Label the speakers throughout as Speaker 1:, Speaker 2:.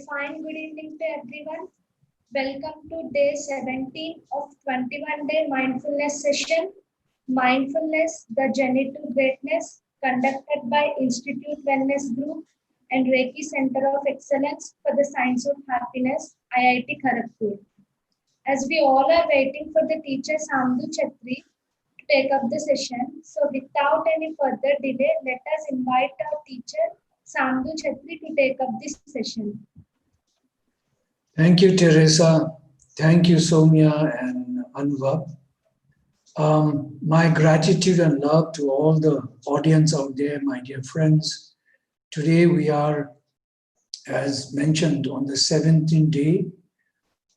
Speaker 1: fine good evening to everyone. Welcome to day 17 of 21-day mindfulness session. Mindfulness, the Journey to Greatness, conducted by Institute Wellness Group and Reiki Center of Excellence for the Science of Happiness, IIT Kharagpur. As we all are waiting for the teacher Saamdu Chetri to take up the session, so without any further delay, let us invite our teacher Saamdu Chetri to take up this session.
Speaker 2: Thank you, Teresa. Thank you, Soumya and Anubhav. My gratitude and love to all the audience out there, my dear friends. Today we are, as mentioned, on the 17th day.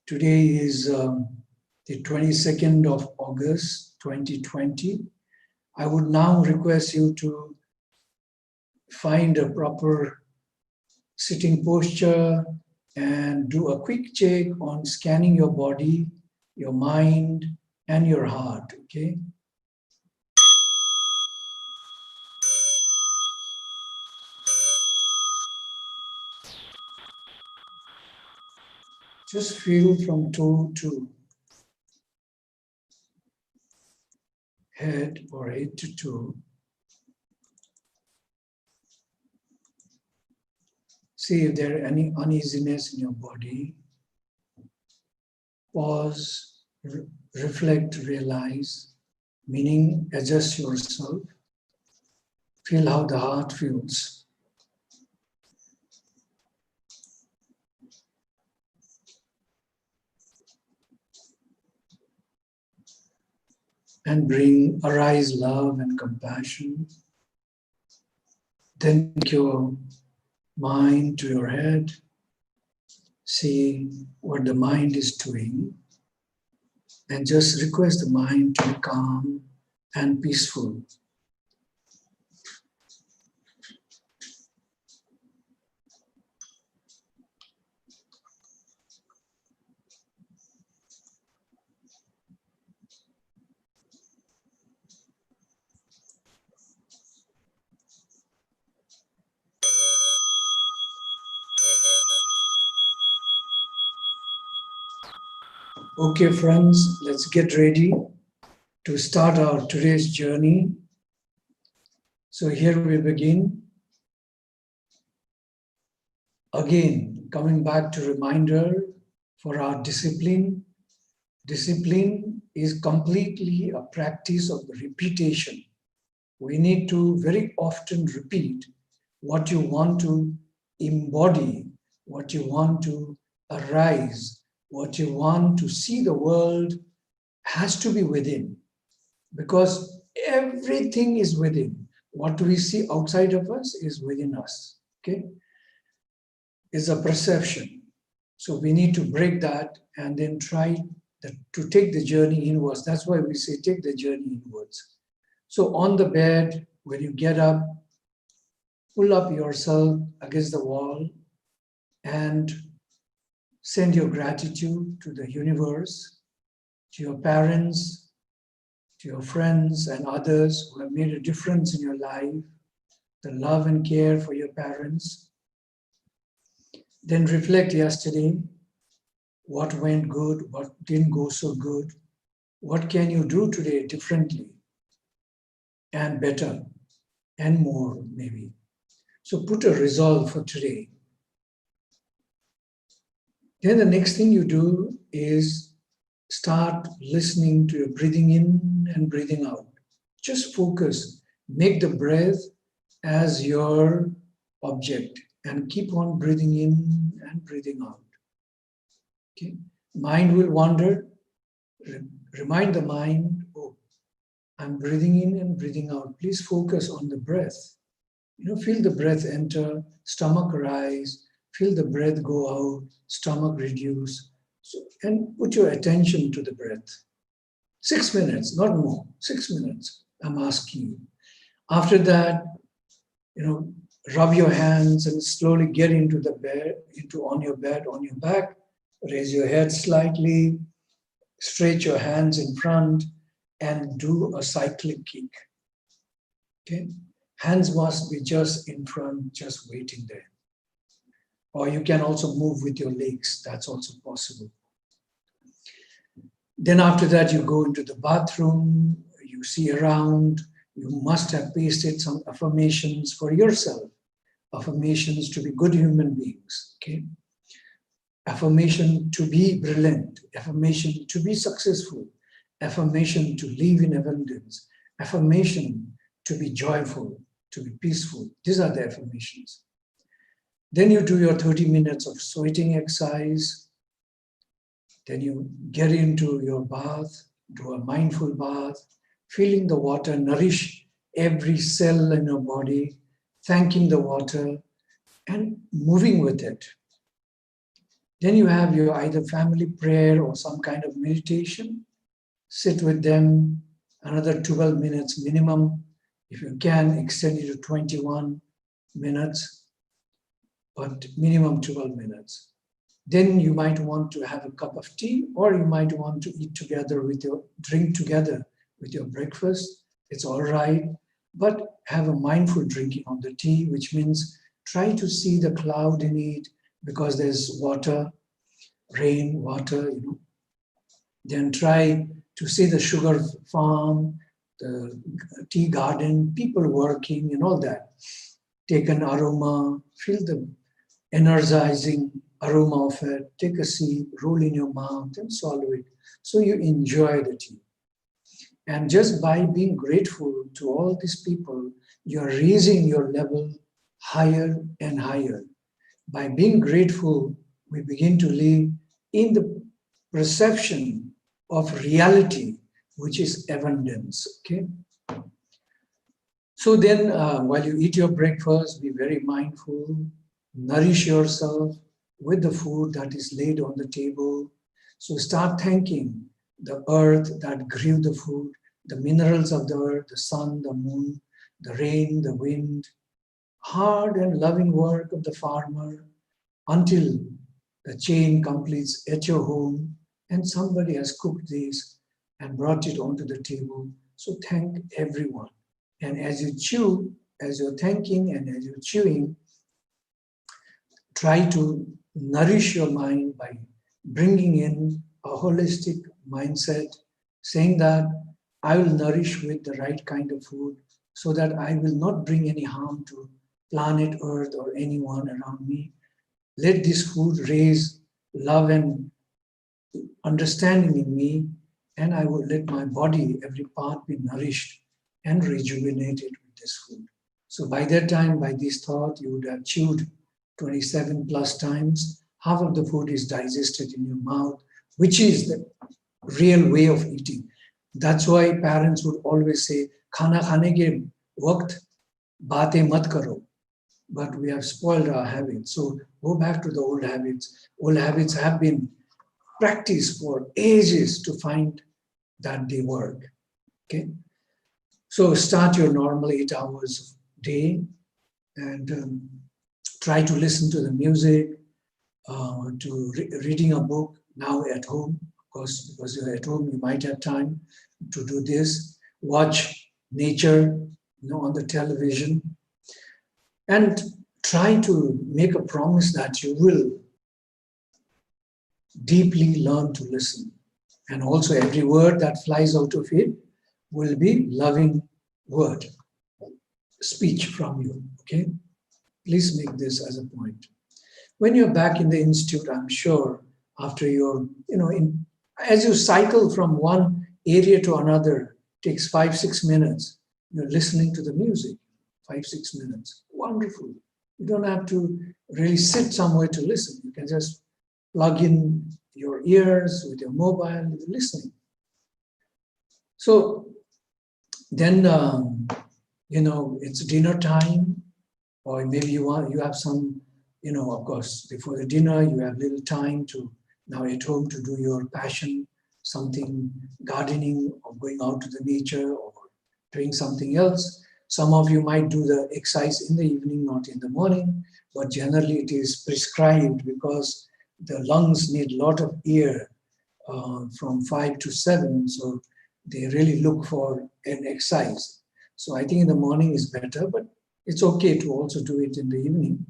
Speaker 2: Today is the 22nd of August, 2020. I would now request you to find a proper sitting posture and do a quick check on scanning your body, your mind, and your heart, okay? Just feel from toe to head or head to toe. See if there are any uneasiness in your body. Pause, reflect, realize, meaning adjust yourself. Feel how the heart feels. And arise love and compassion. Then take your mind to your head. See what the mind is doing. And just request the mind to be calm and peaceful. Okay, friends, let's get ready to start our today's journey. So here we begin. Again, coming back to reminder for our discipline. Discipline is completely a practice of the repetition. We need to very often repeat what you want to embody, what you want to arise, what you want to see the world has to be within, because everything is within. What we see outside of us is within us, okay? It's a perception. So we need to break that and then try to take the journey inwards. That's why we say take the journey inwards. So on the bed, when you get up, pull up yourself against the wall and send your gratitude to the universe, to your parents, to your friends and others who have made a difference in your life, the love and care for your parents. Then reflect yesterday, what went good, what didn't go so good, what can you do today differently and better and more maybe. So put a resolve for today. Then the next thing you do is start listening to your breathing in and breathing out. Just focus, make the breath as your object and keep on breathing in and breathing out. Okay? Mind will wander. Remind the mind, oh, I'm breathing in and breathing out. Please focus on the breath. Feel the breath enter, stomach rise, feel the breath go out, stomach reduce. So, and put your attention to the breath. 6 minutes, not more, 6 minutes, I'm asking you. After that, rub your hands and slowly get into the bed, on your bed, on your back. Raise your head slightly, stretch your hands in front, and do a cyclic kick. Okay? Hands must be just in front, just waiting there. Or you can also move with your legs. That's also possible. Then after that, you go into the bathroom, you see around, you must have pasted some affirmations for yourself. Affirmations to be good human beings, okay? Affirmation to be brilliant, affirmation to be successful, affirmation to live in abundance, affirmation to be joyful, to be peaceful. These are the affirmations. Then you do your 30 minutes of sweating exercise. Then you get into your bath, do a mindful bath, feeling the water nourish every cell in your body, thanking the water and moving with it. Then you have your either family prayer or some kind of meditation. Sit with them another 12 minutes minimum. If you can, extend it to 21 minutes, but minimum 12 minutes. Then you might want to have a cup of tea, or you might want to eat together with your, drink together with your breakfast. It's all right, but have a mindful drinking of the tea, which means try to see the cloud in it, because there's water, rain, water, Then try to see the sugar farm, the tea garden, people working and all that. Take an aroma, feel the energizing aroma of it, take a sip, roll in your mouth and swallow it. So you enjoy the tea. And just by being grateful to all these people, you're raising your level higher and higher. By being grateful, we begin to live in the perception of reality, which is abundance, okay? So then, while you eat your breakfast, be very mindful, nourish yourself with the food that is laid on the table. So start thanking the earth that grew the food, the minerals of the earth, the sun, the moon, the rain, the wind, hard and loving work of the farmer until the chain completes at your home and somebody has cooked this and brought it onto the table. So thank everyone. And as you chew, as you're thanking and as you're chewing, try to nourish your mind by bringing in a holistic mindset, saying that I will nourish with the right kind of food so that I will not bring any harm to planet Earth or anyone around me. Let this food raise love and understanding in me, and I will let my body, every part, be nourished and rejuvenated with this food. So by that time, by this thought, you would have chewed 27 plus times. Half of the food is digested in your mouth, which is the real way of eating. That's why parents would always say, "Khana khane ke waqt baatein mat karo." But we have spoiled our habits. So go back to the old habits. Old habits have been practiced for ages to find that they work. Okay. So start your normal 8 hours a day and try to listen to the music, to reading a book now at home. Of course, because you're at home, you might have time to do this. Watch nature, on the television. And try to make a promise that you will deeply learn to listen. And also every word that flies out of it will be loving word, speech from you, okay? Please make this as a point. When you're back in the institute, I'm sure after you're, as you cycle from one area to another, takes 5-6 minutes, you're listening to the music, 5-6 minutes. Wonderful. You don't have to really sit somewhere to listen. You can just plug in your ears with your mobile, you're listening. So then, it's dinner time, or maybe you have some, of course, before the dinner, you have little time to now at home to do your passion, something gardening or going out to the nature or doing something else. Some of you might do the exercise in the evening, not in the morning, but generally it is prescribed because the lungs need a lot of air from 5 to 7. So they really look for an exercise. So I think in the morning is better, but it's okay to also do it in the evening.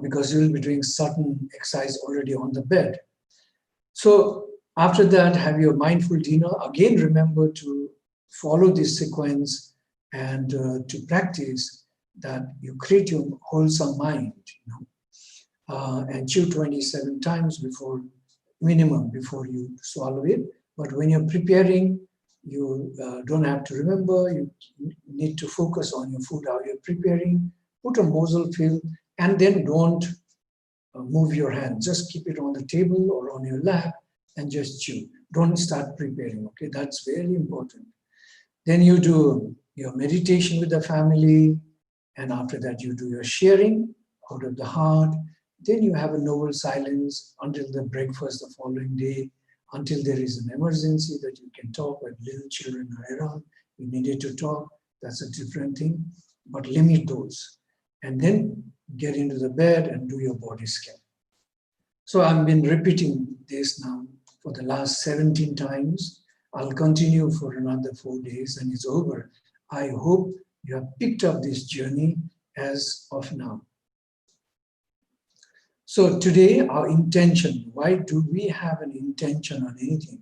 Speaker 2: because you will be doing certain exercise already on the bed. So after that, have your mindful dinner. Again, remember to follow this sequence and to practice that you create your wholesome mind, and chew 27 times minimum before you swallow it. But when you're preparing, you don't have to remember. You need to focus on your food, how you're preparing. Put a muzzle fill, and then don't move your hand. Just keep it on the table or on your lap and just chew. Don't start preparing, okay? That's very important. Then you do your meditation with the family, and after that you do your sharing out of the heart. Then you have a noble silence until the breakfast the following day, until there is an emergency that you can talk when little children are around. You needed to talk, that's a different thing, but limit those. And then get into the bed and do your body scan. So I've been repeating this now for the last 17 times. I'll continue for another 4 days and it's over. I hope you have picked up this journey as of now. So today our intention, why do we have an intention on anything?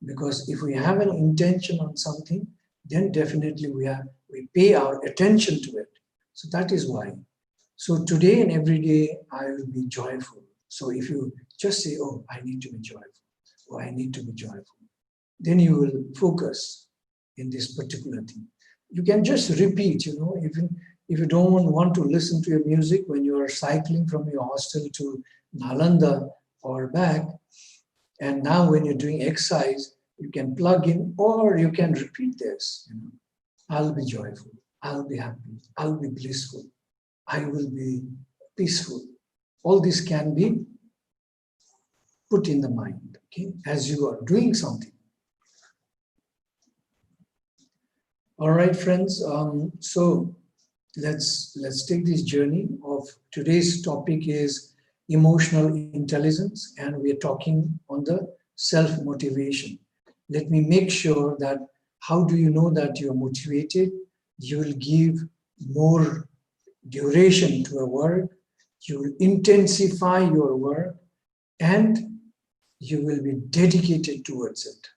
Speaker 2: Because if we have an intention on something, then definitely we pay our attention to it. So that is why. So today and every day I will be joyful. So if you just say, oh, I need to be joyful, or I need to be joyful, then you will focus in this particular thing. You can just repeat, if you don't want to listen to your music when you are cycling from your hostel to Nalanda or back, and now when you're doing exercise, you can plug in or you can repeat this. I'll be joyful, I'll be happy, I'll be blissful, I will be peaceful. All this can be put in the mind, okay, as you are doing something. All right, friends. So let's take this journey of today's topic is emotional intelligence, and we are talking on the self-motivation. Let me make sure that how do you know that you are motivated? You will give more duration to a work, you will intensify your work, and you will be dedicated towards it.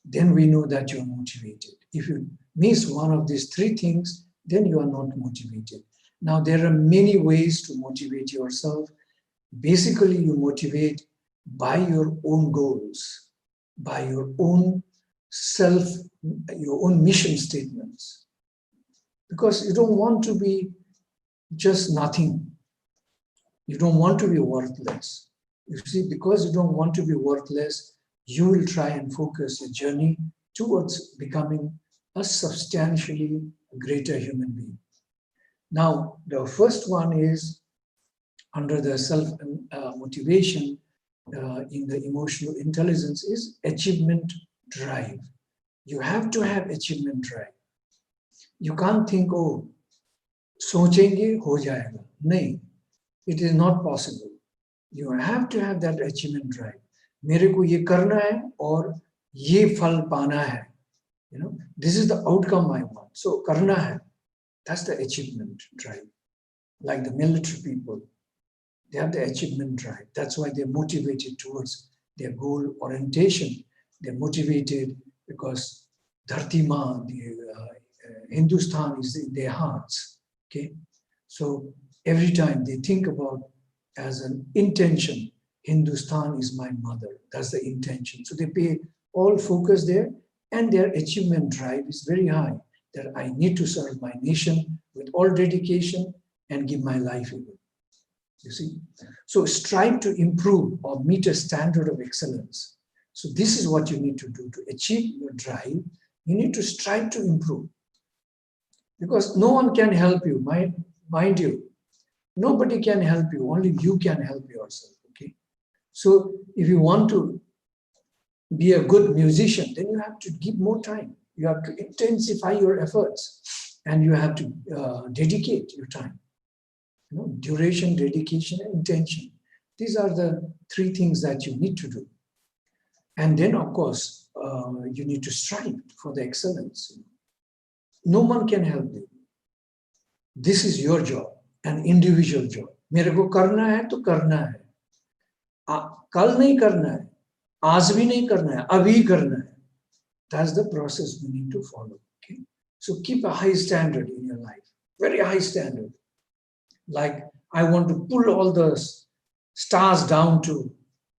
Speaker 2: Then we know that you are motivated. If you miss one of these three things, then you are not motivated. Now, there are many ways to motivate yourself. Basically, you motivate by your own goals, by your own your own mission statements. Because you don't want to be just nothing. You don't want to be worthless. You see, because you don't want to be worthless, you will try and focus your journey towards becoming a substantially greater human being. Now, the first one is under the self-motivation in the emotional intelligence is achievement drive. You have to have achievement drive. You can't think, oh, सोचेंगे हो जाएगा. नहीं, it is not possible. You have to have that achievement drive. मेरे को ये करना है और ये फल पाना है. This is the outcome I want. So karna hai. That's the achievement drive. Like the military people, they have the achievement drive. That's why they're motivated towards their goal orientation. They're motivated because Dharti Ma, Hindustan is in their hearts. Okay, so every time they think about as an intention, Hindustan is my mother. That's the intention. So they pay all focus there. And their achievement drive is very high, that I need to serve my nation with all dedication and give my life even. You see? So strive to improve or meet a standard of excellence. So this is what you need to do to achieve your drive. You need to strive to improve. Because no one can help you, mind you. Nobody can help you, only you can help yourself, okay? So if you want to be a good musician, then you have to give more time. You have to intensify your efforts and you have to dedicate your time. Duration, dedication, and intention. These are the three things that you need to do. And then, of course, you need to strive for the excellence. No one can help you. This is your job, an individual job. मेरे को करना है तो करना है, कल नहीं करना है, आज भी नहीं करना है, अभी करना है. That's the process we need to follow. Okay? So keep a high standard in your life, very high standard. Like I want to pull all the stars down to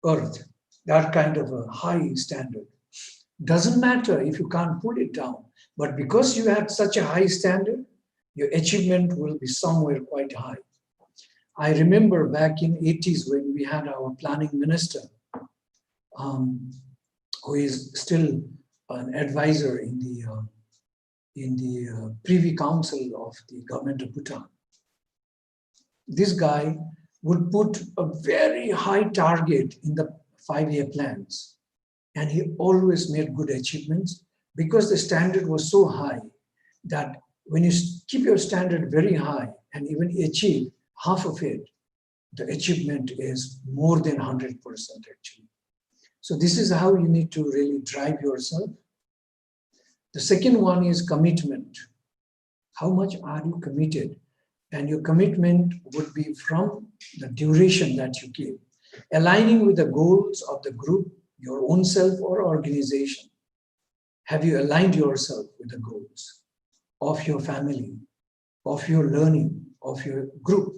Speaker 2: earth, that kind of a high standard. Doesn't matter if you can't pull it down, but because you have such a high standard, your achievement will be somewhere quite high. I remember back in 80s when we had our planning minister, who is still an advisor in the Privy Council of the government of Bhutan. This guy would put a very high target in the 5-year plans, and he always made good achievements because the standard was so high that when you keep your standard very high and even achieve half of it, the achievement is more than 100% actually. So this is how you need to really drive yourself. The second one is commitment. How much are you committed? And your commitment would be from the duration that you give, aligning with the goals of the group, your own self or organization. Have you aligned yourself with the goals of your family, of your learning, of your group?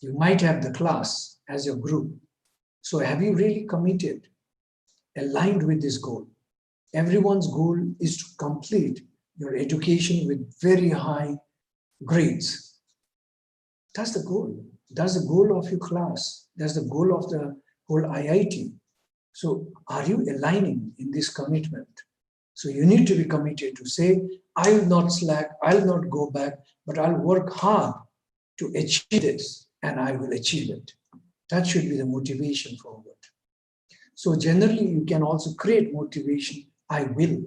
Speaker 2: You might have the class as your group. So have you really committed, aligned with this goal? Everyone's goal is to complete your education with very high grades. That's the goal. That's the goal of your class. That's the goal of the whole IIT. So are you aligning in this commitment? So you need to be committed to say, I will not slack, I'll not go back, but I'll work hard to achieve this, and I will achieve it. That should be the motivation forward. So generally, you can also create motivation. I will,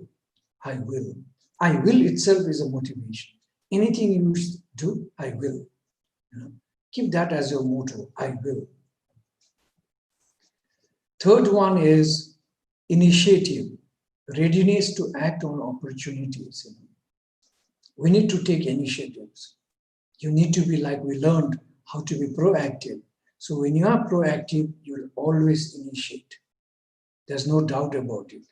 Speaker 2: I will. I will itself is a motivation. Anything you do, I will. Keep that as your motto, I will. Third one is initiative, readiness to act on opportunities. We need to take initiatives. You need to be, like we learned, how to be proactive. So when you are proactive, you'll always initiate. There's no doubt about it.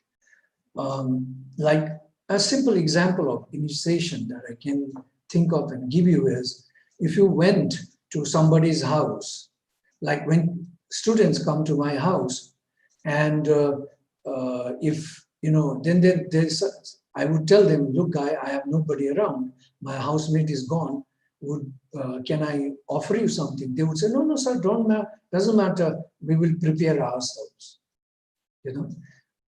Speaker 2: Like a simple example of initiation that I can think of and give you is, if you went to somebody's house, like when students come to my house, and if, then there's, I would tell them, look, I have nobody around, my housemate is gone, can I offer you something? They would say, no, sir, doesn't matter, we will prepare ourselves.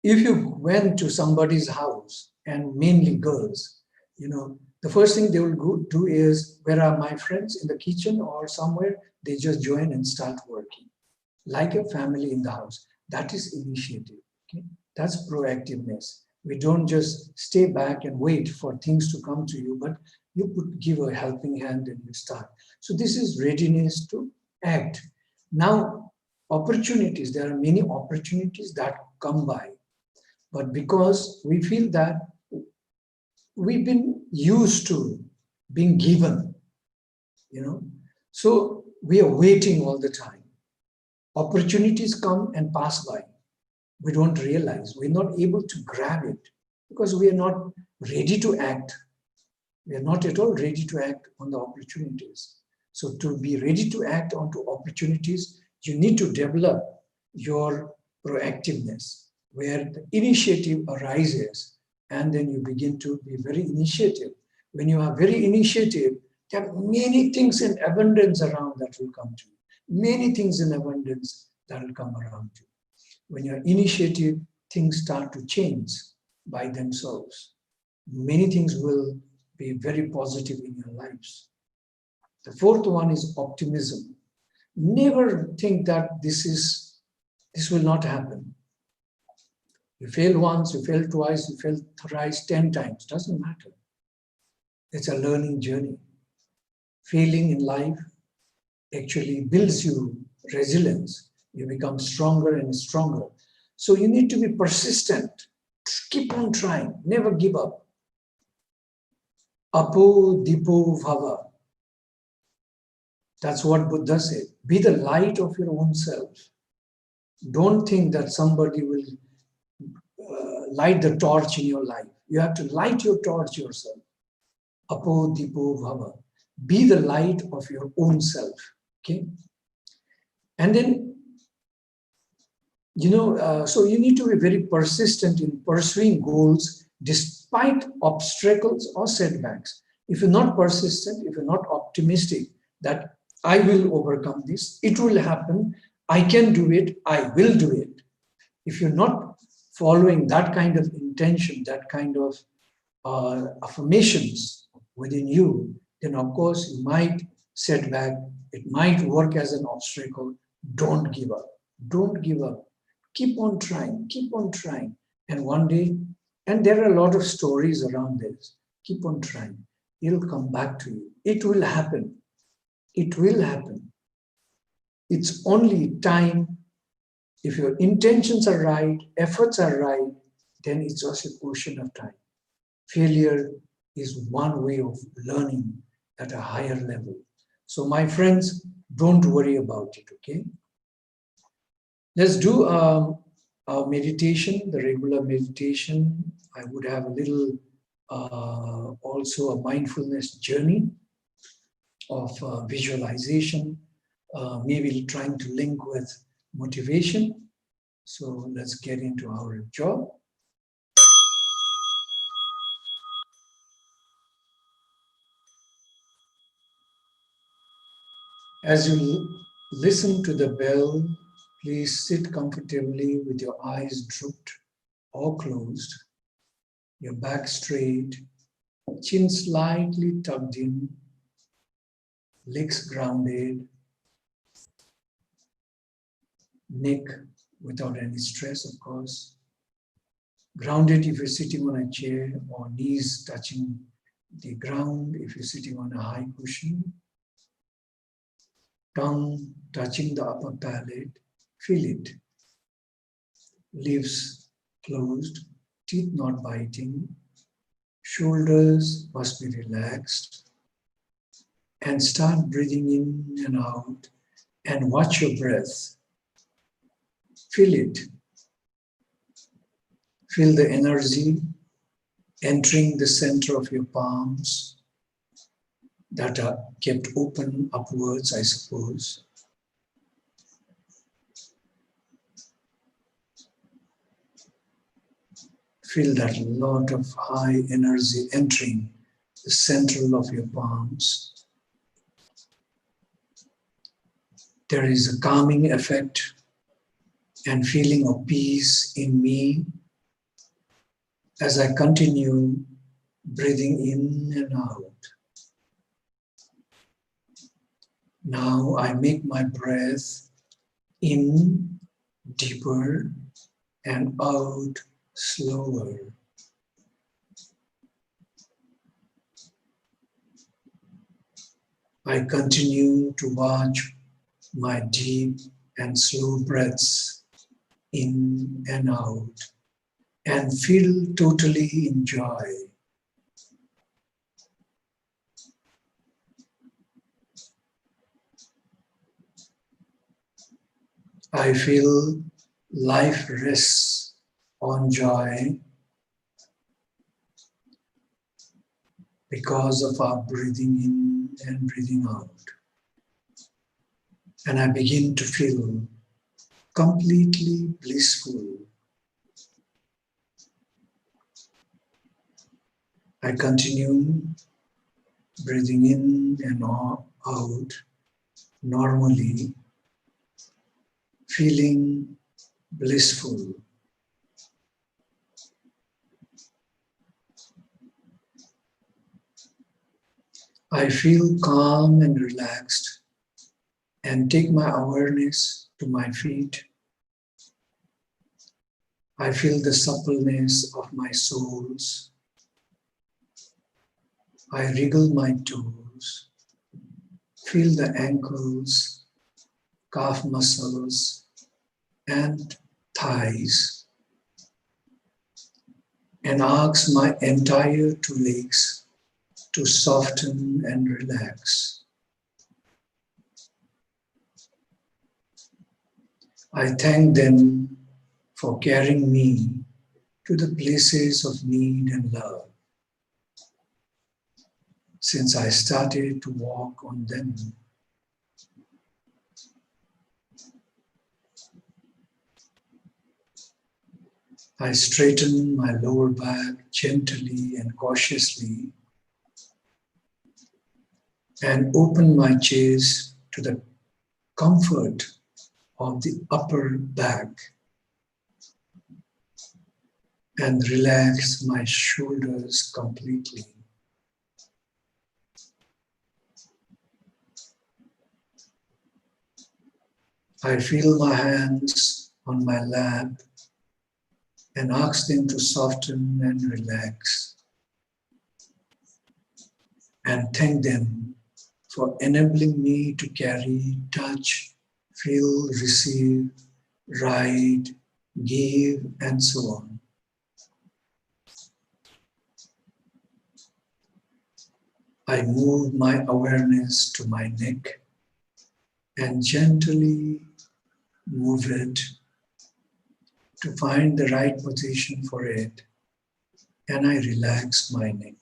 Speaker 2: If you went to somebody's house, and mainly girls, the first thing they will do is, where are my friends, in the kitchen or somewhere? They just join and start working, like a family in the house. That is initiative. Okay? That's proactiveness. We don't just stay back and wait for things to come to you, but you give a helping hand and you start. So this is readiness to act. Now, opportunities, there are many opportunities that come by, but because we feel that we've been used to being given, so we are waiting all the time. Opportunities come and pass by. We don't realize, we're not able to grab it because we are not ready to act. We are not at all ready to act on the opportunities. So to be ready to act onto opportunities, you need to develop your proactiveness, where the initiative arises, and then you begin to be very initiative. When you are very initiative, there are many things in abundance around that will come to you. Many things in abundance that will come around you. When you're initiative, things start to change by themselves. Many things will be very positive in your lives. The fourth one is optimism. Never think that this will not happen. You fail once, you fail twice, you fail thrice, 10 times, doesn't matter. It's a learning journey. Failing in life actually builds you resilience. You become stronger and stronger. So you need to be persistent. Keep on trying. Never give up. Apo dipo bhava. That's what Buddha said. Be the light of your own self. Don't think that somebody will light the torch in your life. You have to light your torch yourself. Apo dipo bhava. Be the light of your own self. Okay? And then, so you need to be very persistent in pursuing goals despite obstacles or setbacks. If you're not persistent, if you're not optimistic that I will overcome this, it will happen, I can do it, I will do it. If you're not following that kind of intention, that kind of affirmations within you, then of course you might set back, it might work as an obstacle. Don't give up. Don't give up. Keep on trying, keep on trying. And one day, and there are a lot of stories around this, keep on trying. It'll come back to you. It will happen. It will happen. It's only time. If your intentions are right, efforts are right, then it's just a question of time. Failure is one way of learning at a higher level. So my friends, don't worry about it, okay? Let's do our meditation, the regular meditation. I would have a little, also a mindfulness journey of visualization, maybe trying to link with motivation. So let's get into our job. As you listen to the bell, please sit comfortably with your eyes drooped or closed, your back straight, chin slightly tucked in, legs grounded, neck without any stress, of course. Grounded if you're sitting on a chair, or knees touching the ground if you're sitting on a high cushion. Tongue touching the upper palate, feel it. Lips closed, teeth not biting. Shoulders must be relaxed. And start breathing in and out and watch your breath. Feel it. Feel the energy entering the center of your palms that are kept open upwards, I suppose. Feel that lot of high energy entering the central of your palms. There is a calming effect and feeling of peace in me as I continue breathing in and out. Now I make my breath in deeper and out slower. I continue to watch my deep and slow breaths in and out and feel totally in joy. I feel life rests on joy because of our breathing in and breathing out. And I begin to feel completely blissful. I continue breathing in and out normally, feeling blissful. I feel calm and relaxed and take my awareness to my feet. I feel the suppleness of my soles. I wriggle my toes, feel the ankles, calf muscles, and thighs, and ask my entire two legs to soften and relax. I thank them for carrying me to the places of need and love since I started to walk on them. I straighten my lower back gently and cautiously and open my chest to the comfort of the upper back and relax my shoulders completely. I feel my hands on my lap and ask them to soften and relax and thank them for enabling me to carry, touch, feel, receive, write, give, and so on. I move my awareness to my neck and gently move it to find the right position for it, and I relax my neck.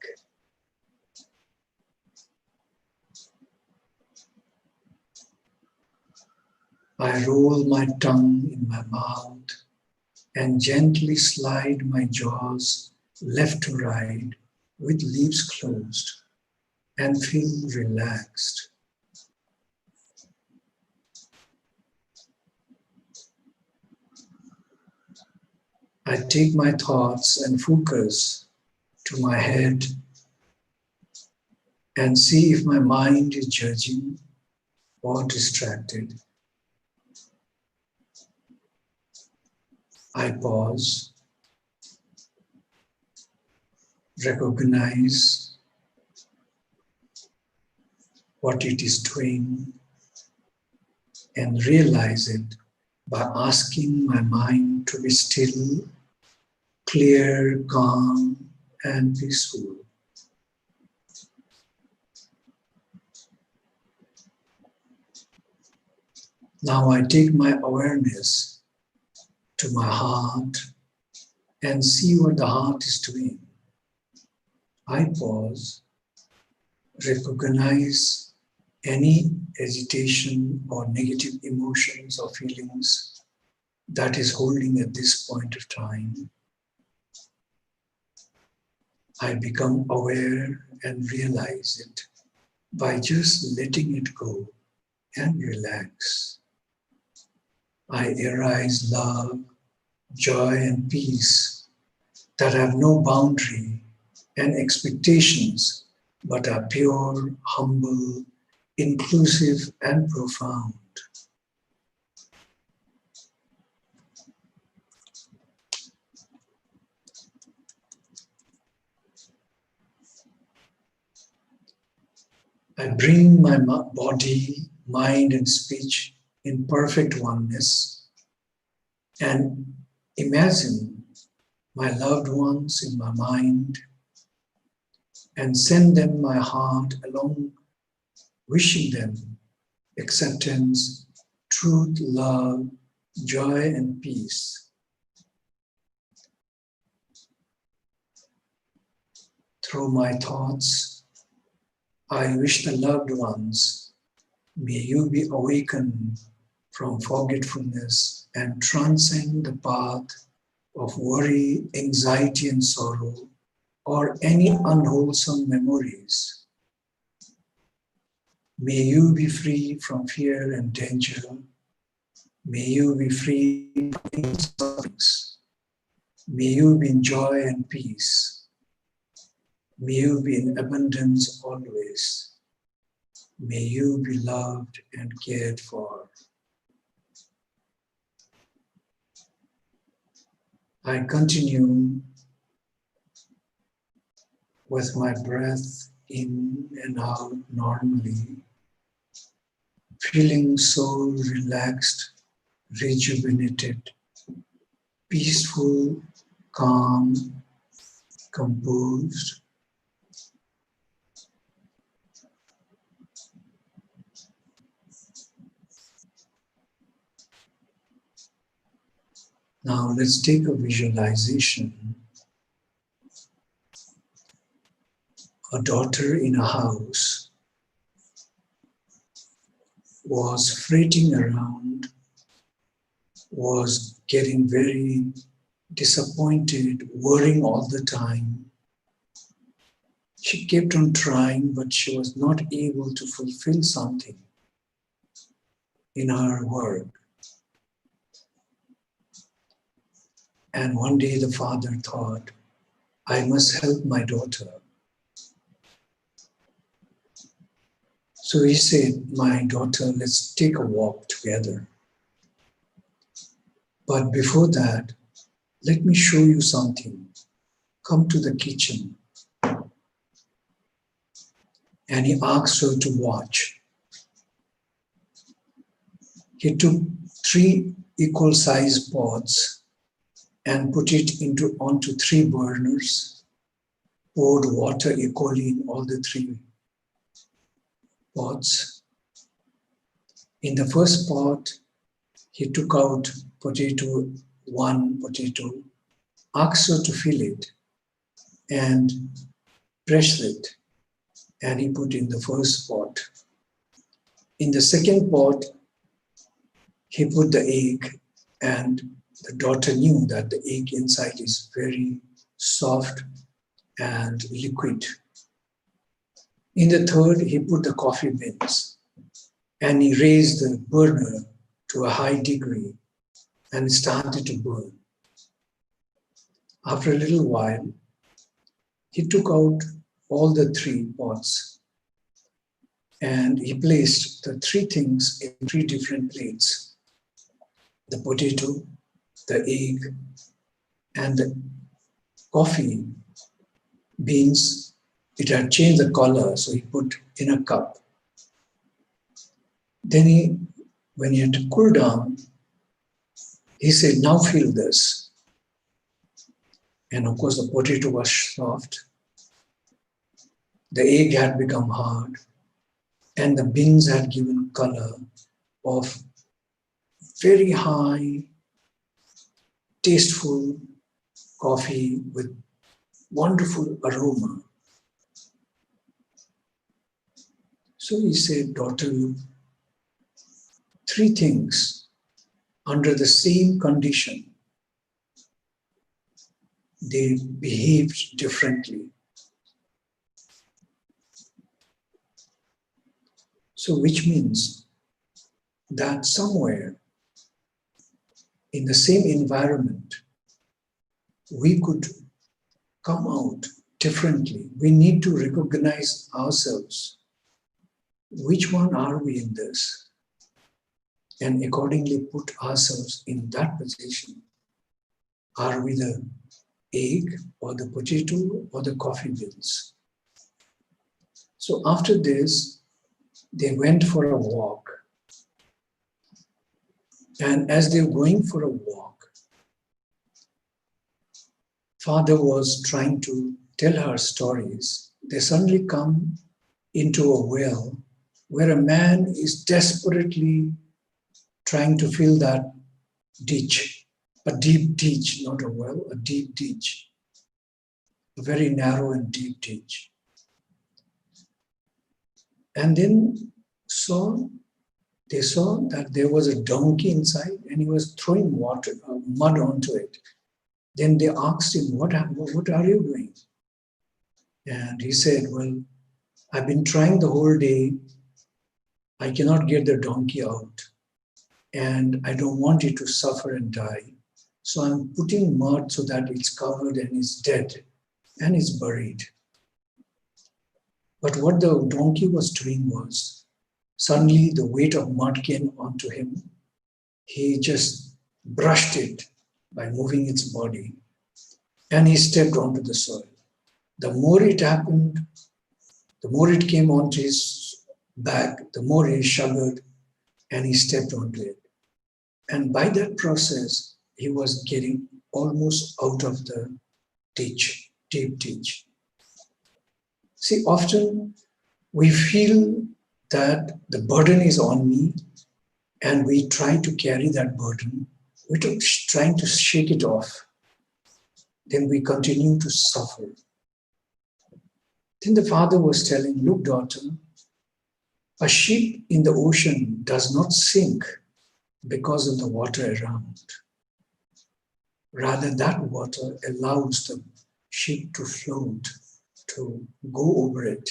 Speaker 2: I roll my tongue in my mouth and gently slide my jaws left to right with lips closed and feel relaxed. I take my thoughts and focus to my head and see if my mind is judging or distracted. I pause, recognize what it is doing, and realize it by asking my mind to be still, clear, calm, and peaceful. Now I take my awareness to my heart and see what the heart is doing. I pause, recognize any agitation or negative emotions or feelings that is holding at this point of time. I become aware and realize it by just letting it go and relax. I arise love, joy, and peace that have no boundary and expectations but are pure, humble, inclusive, and profound. I bring my body, mind, and speech in perfect oneness and imagine my loved ones in my mind and send them my heart along, wishing them acceptance, truth, love, joy, and peace. Through my thoughts, I wish the loved ones, may you be awakened from forgetfulness and transcend the path of worry, anxiety, and sorrow, or any unwholesome memories. May you be free from fear and danger. May you be free from any sufferings. May you be in joy and peace. May you be in abundance always. May you be loved and cared for. I continue with my breath in and out normally, feeling so relaxed, rejuvenated, peaceful, calm, composed. Now let's take a visualization. A daughter in a house was fretting around, was getting very disappointed, worrying all the time. She kept on trying, but she was not able to fulfill something in her work. And one day the father thought, I must help my daughter. So he said, my daughter, let's take a walk together. But before that, let me show you something. Come to the kitchen. And he asked her to watch. He took 3 equal-sized pots and put it onto 3 burners, poured water equally in all the 3 pots. In the first pot, he took out one potato, asked her to fill it and press it, and he put in the first pot. In the second pot, he put the egg, and the daughter knew that the egg inside is very soft and liquid. In the third, he put the coffee beans, and he raised the burner to a high degree and started to burn. After a little while, he took out all the 3 pots and he placed the 3 things in 3 different plates. The potato, the egg, and the coffee beans. It had changed the color, so he put in a cup. Then when he had to cool down, he said, now feel this. And of course the potato was soft, the egg had become hard, and the beans had given color of very high, tasteful coffee with wonderful aroma. So he said, daughter, 3 things under the same condition, they behaved differently. So which means that somewhere in the same environment, we could come out differently. We need to recognize ourselves. Which one are we in this? And accordingly put ourselves in that position. Are we the egg or the potato or the coffee beans? So after this, they went for a walk. And as they were going for a walk, father was trying to tell her stories. They suddenly come into a well where a man is desperately trying to fill that ditch, a deep ditch, not a well, a deep ditch, a very narrow and deep ditch. And then they saw that there was a donkey inside and he was throwing mud onto it. Then they asked him, what are you doing? And he said, well, I've been trying the whole day. I cannot get the donkey out. And I don't want it to suffer and die. So I'm putting mud so that it's covered and it's dead and it's buried. But what the donkey was doing was, suddenly the weight of mud came onto him. He just brushed it by moving its body and he stepped onto the soil. The more it happened, the more it came onto his back, the more he shuddered and he stepped onto it. And by that process, he was getting almost out of the ditch, deep ditch. See, often we feel that the burden is on me and we try to carry that burden we're trying to shake it off. Then we continue to suffer. Then the father was telling, look, daughter, a ship in the ocean does not sink because of the water around. Rather, that water allows the ship to float, to go over it.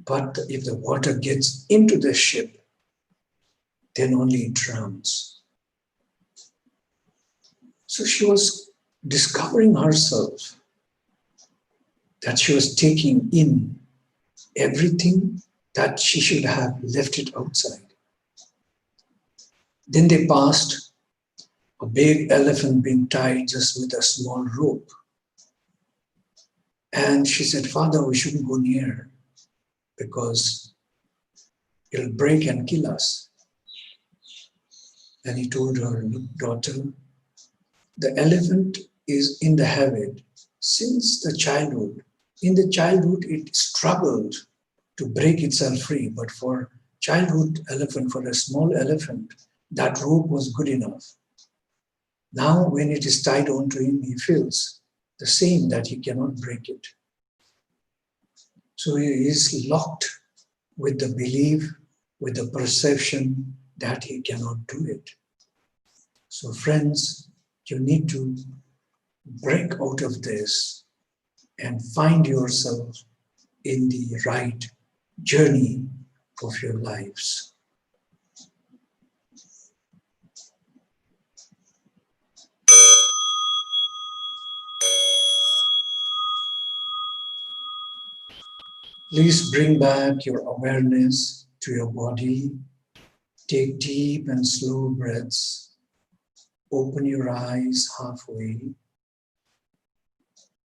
Speaker 2: But if the water gets into the ship, then only it drowns. So she was discovering herself that she was taking in everything that she should have left it outside. Then they passed a big elephant being tied just with a small rope. And she said, Father, we shouldn't go near because it'll break and kill us. And he told her, look, daughter, the elephant is in the habit since the childhood. In the childhood, it struggled to break itself free. But for childhood elephant, for a small elephant, that rope was good enough. Now, when it is tied onto him, he feels the same, that he cannot break it. So he is locked with the belief, with the perception that he cannot do it. So friends, you need to break out of this and find yourself in the right journey of your lives. Please bring back your awareness to your body. Take deep and slow breaths. Open your eyes halfway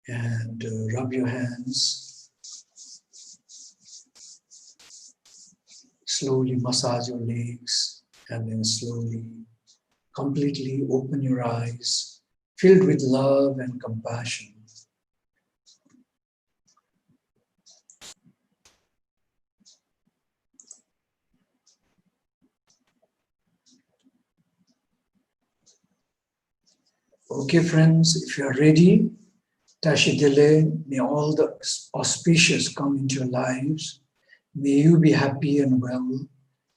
Speaker 2: and rub your hands. Slowly massage your legs and then slowly, completely open your eyes, filled with love and compassion. Okay, friends, if you are ready, Tashidele, may all the auspicious come into your lives. May you be happy and well.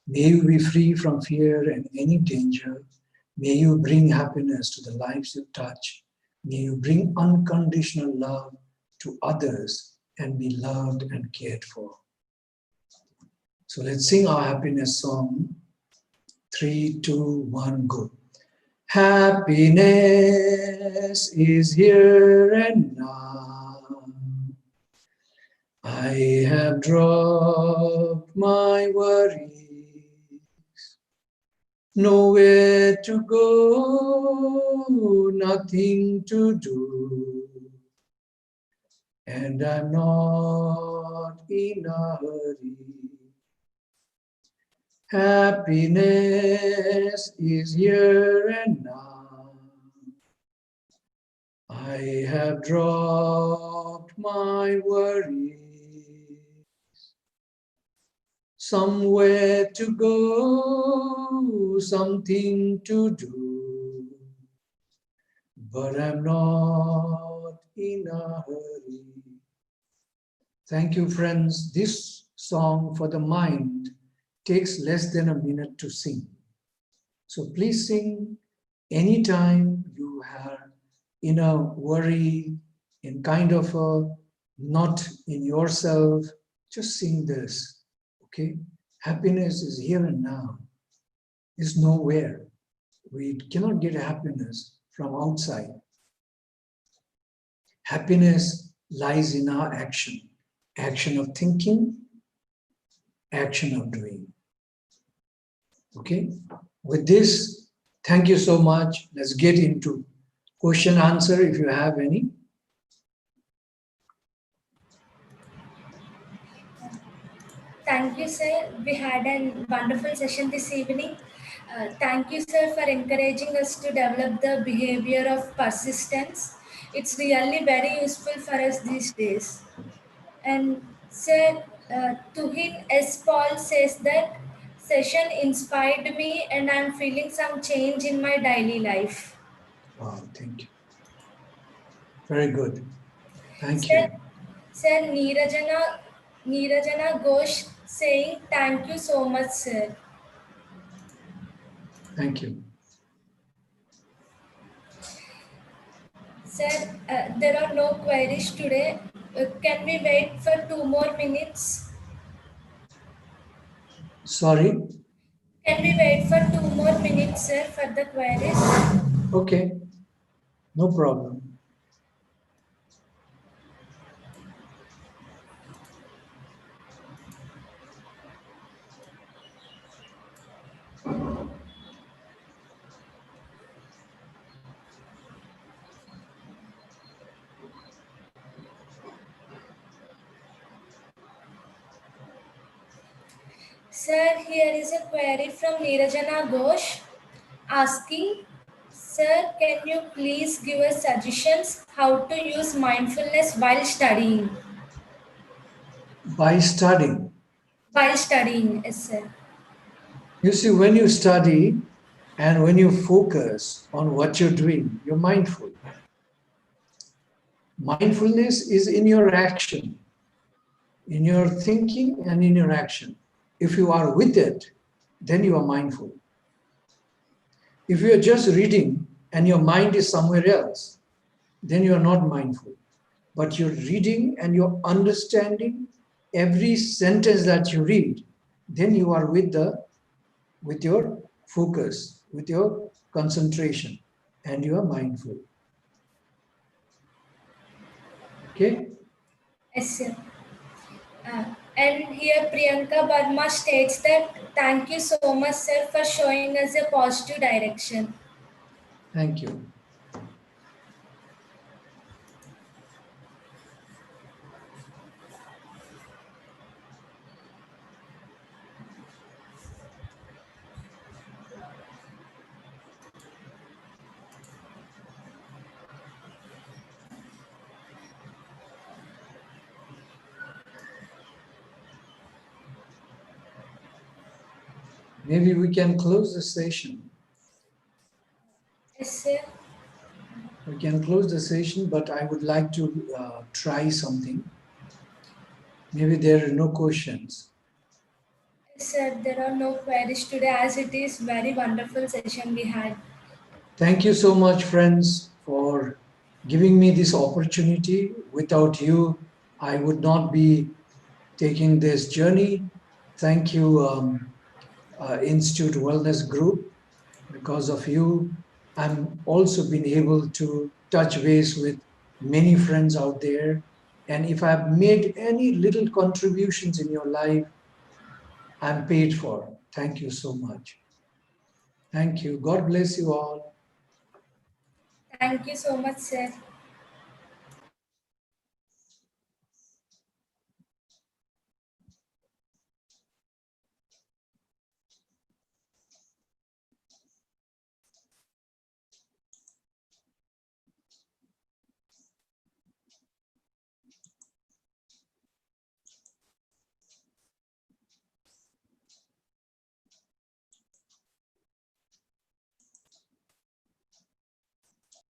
Speaker 2: May you be free from fear and any danger. May you bring happiness to the lives you touch. May you bring unconditional love to others and be loved and cared for. So let's sing our happiness song. 3, 2, 1, go. Happiness is here and now. I have dropped my worries, nowhere to go, nothing to do, and I'm not in a hurry. Happiness is here and now. I have dropped my worries, somewhere to go, something to do, but I'm not in a hurry. Thank you, friends. This song for the mind takes less than a minute to sing. So please sing anytime you are in a worry, in kind of a not in yourself. Just sing this, okay? Happiness is here and now. It's nowhere. We cannot get happiness from outside. Happiness lies in our action. Action of thinking, action of doing. Okay? With this, thank you so much. Let's get into question answer if you have any.
Speaker 1: Thank you, sir. We had a wonderful session this evening. Thank you, sir, for encouraging us to develop the behavior of persistence. It's really very useful for us these days. And sir, Tuhin S. Paul says that session inspired me and I'm feeling some change in my daily life.
Speaker 2: Wow, thank you. Very good. Thank
Speaker 1: Sir,
Speaker 2: you.
Speaker 1: Sir Neerajana Ghosh saying thank you so much, sir.
Speaker 2: Thank you.
Speaker 1: Sir, there are no queries today. Can we wait for 2 more minutes?
Speaker 2: Sorry.
Speaker 1: Can we wait for 2 more minutes, sir, for the queries?
Speaker 2: Okay. No problem.
Speaker 1: Sir, here is a query from Neerajana Ghosh asking, Sir, can you please give us suggestions how to use mindfulness while studying?
Speaker 2: By studying.
Speaker 1: While studying, yes, sir.
Speaker 2: You see, when you study and when you focus on what you're doing, you're mindful. Mindfulness is in your action, in your thinking and in your action. If you are with it, then you are mindful. If you are just reading and your mind is somewhere else, then you are not mindful. But you're reading and you're understanding every sentence that you read, then you are with your focus, with your concentration, and you are mindful. Okay?
Speaker 1: Yes, sir. And here Priyanka Barma states that thank you so much, sir, for showing us a positive direction.
Speaker 2: Thank you. Maybe we can close the session.
Speaker 1: Yes, sir.
Speaker 2: We can close the session, but I would like to try something. Maybe there are no questions.
Speaker 1: Yes, sir, there are no queries today as it is very wonderful session we had.
Speaker 2: Thank you so much, friends, for giving me this opportunity. Without you, I would not be taking this journey. Thank you, Institute Wellness Group. Because of you, I'm also been able to touch base with many friends out there. And if I've made any little contributions in your life, I'm paid for. Thank you so much. Thank you. God bless you all.
Speaker 1: Thank you so much, sir.